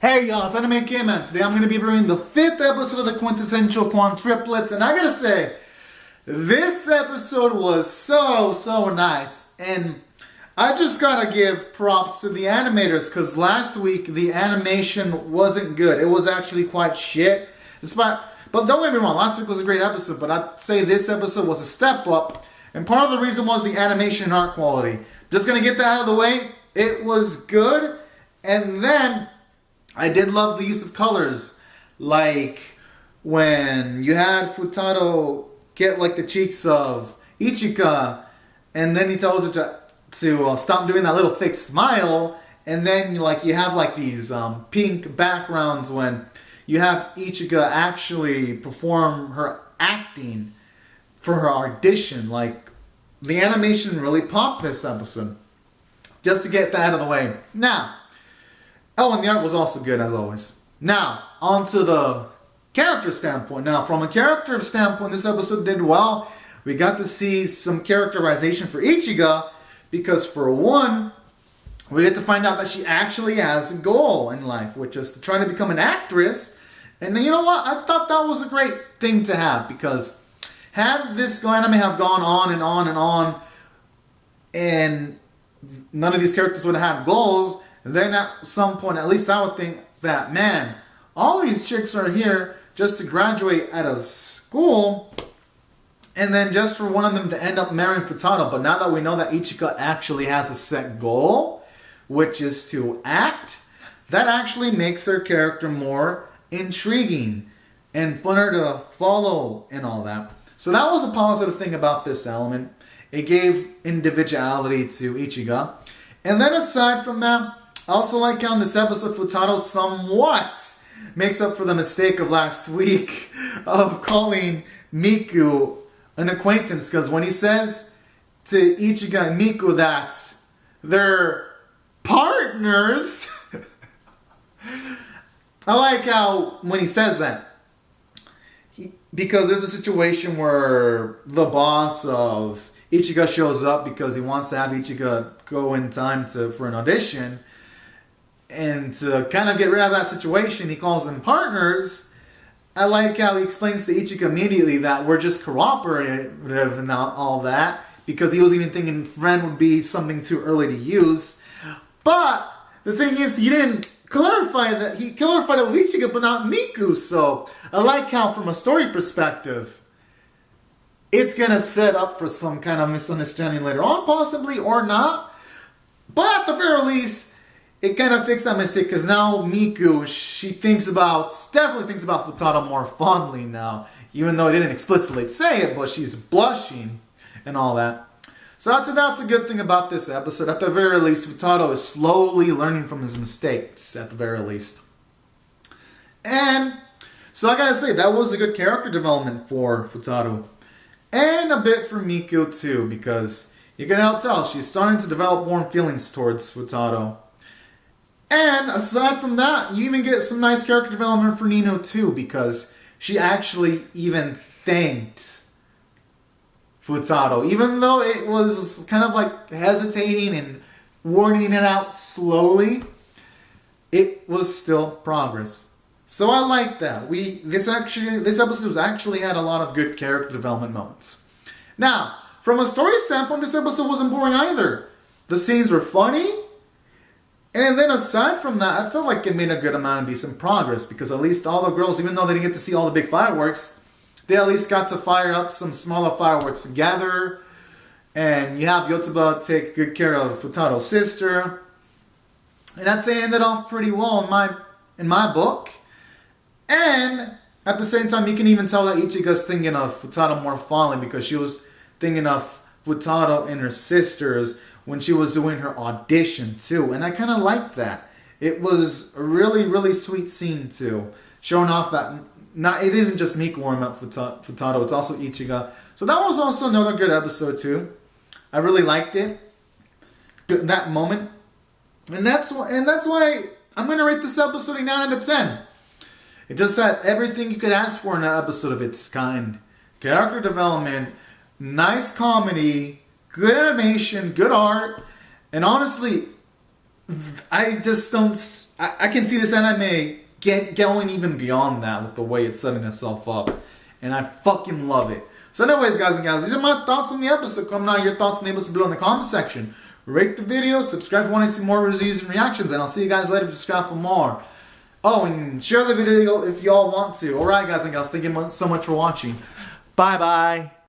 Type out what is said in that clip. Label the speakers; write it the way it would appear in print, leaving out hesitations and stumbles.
Speaker 1: Hey y'all, it's Anime Kim, and today I'm going to be reviewing the 5th episode of the Quintessential Quintuplets, and I gotta say, this episode was so nice, and I just gotta give props to the animators, because last week the animation wasn't good. It was actually quite shit. But don't get me wrong, last week was a great episode, but I'd say this episode was a step up, and part of the reason was the animation and art quality. Just gonna get that out of the way, it was good, and then I did love the use of colors, like when you had Futaro get like the cheeks of Ichika, and then he tells her to stop doing that little fake smile, and then you have like these pink backgrounds when you have Ichika actually perform her acting for her audition. Like, the animation really popped this episode. Just to get that out of the way. Now, and the art was also good, as always. Now, on to the character standpoint. Now, from a character standpoint, this episode did well. We got to see some characterization for Ichiga, because for one, we get to find out that she actually has a goal in life, which is to try to become an actress. And you know what? I thought that was a great thing to have, because had this anime have gone on and on and on, and none of these characters would have had goals, and then at some point, at least I would think that, man, all these chicks are here just to graduate out of school, and then just for one of them to end up marrying Futaro. But now that we know that Ichika actually has a set goal, which is to act, that actually makes her character more intriguing and funner to follow and all that. So that was a positive thing about this element. It gave individuality to Ichiga. And then aside from that, I also like how in this episode Futaro somewhat makes up for the mistake of last week of calling Miku an acquaintance, because when he says to Ichiga and Miku that they're partners, I like how when he says that, because there's a situation where the boss of Ichiga shows up because he wants to have Ichiga go in time for an audition. And to kind of get rid of that situation, he calls them partners. I like how he explains to Ichika immediately that we're just cooperative and all that, because he was even thinking friend would be something too early to use. But the thing is, he didn't clarify that. He clarified it with Ichika, but not Miku. So I like how, from a story perspective, it's going to set up for some kind of misunderstanding later on, possibly, or not. But at the very least, it kind of fixed that mistake, because now Miku, she definitely thinks about Futaro more fondly now, even though it didn't explicitly say it, but she's blushing and all that. So that's a good thing about this episode. At the very least, Futaro is slowly learning from his mistakes, at the very least. And so I gotta say, that was a good character development for Futaro. And a bit for Miku too, because you can now tell she's starting to develop warm feelings towards Futaro. And aside from that, you even get some nice character development for Nino too, because she actually even thanked Futaro, even though it was kind of like hesitating and wording it out slowly. It was still progress. So I like that. This episode actually had a lot of good character development moments. Now, from a story standpoint, this episode wasn't boring either. The scenes were funny. And then aside from that, I felt like it made a good amount of decent progress, because at least all the girls, even though they didn't get to see all the big fireworks, they at least got to fire up some smaller fireworks together. And you have Yotsuba take good care of Futaro's sister. And I'd say it ended off pretty well in my book. And at the same time, you can even tell that Ichiga's thinking of Futaro more fondly, because she was thinking of Futaro and her sisters when she was doing her audition too. And I kind of liked that. It was a really, really sweet scene too, showing off that it isn't just Miku warming up Futaro, it's also Ichiga. So that was also another good episode too. I really liked it, that moment. And that's why I'm going to rate this episode a 9 out of 10. It just had everything you could ask for in an episode of its kind. Character development, nice comedy, good animation, good art, and honestly, I just don't. I can see this anime going even beyond that with the way it's setting itself up, and I fucking love it. So, anyways, guys and gals, these are my thoughts on the episode. Comment out your thoughts on the episode below in the comment section. Rate the video, subscribe if you want to see more reviews and reactions, and I'll see you guys later. Subscribe for more. Oh, and share the video if y'all want to. Alright, guys and gals, thank you so much for watching. Bye bye.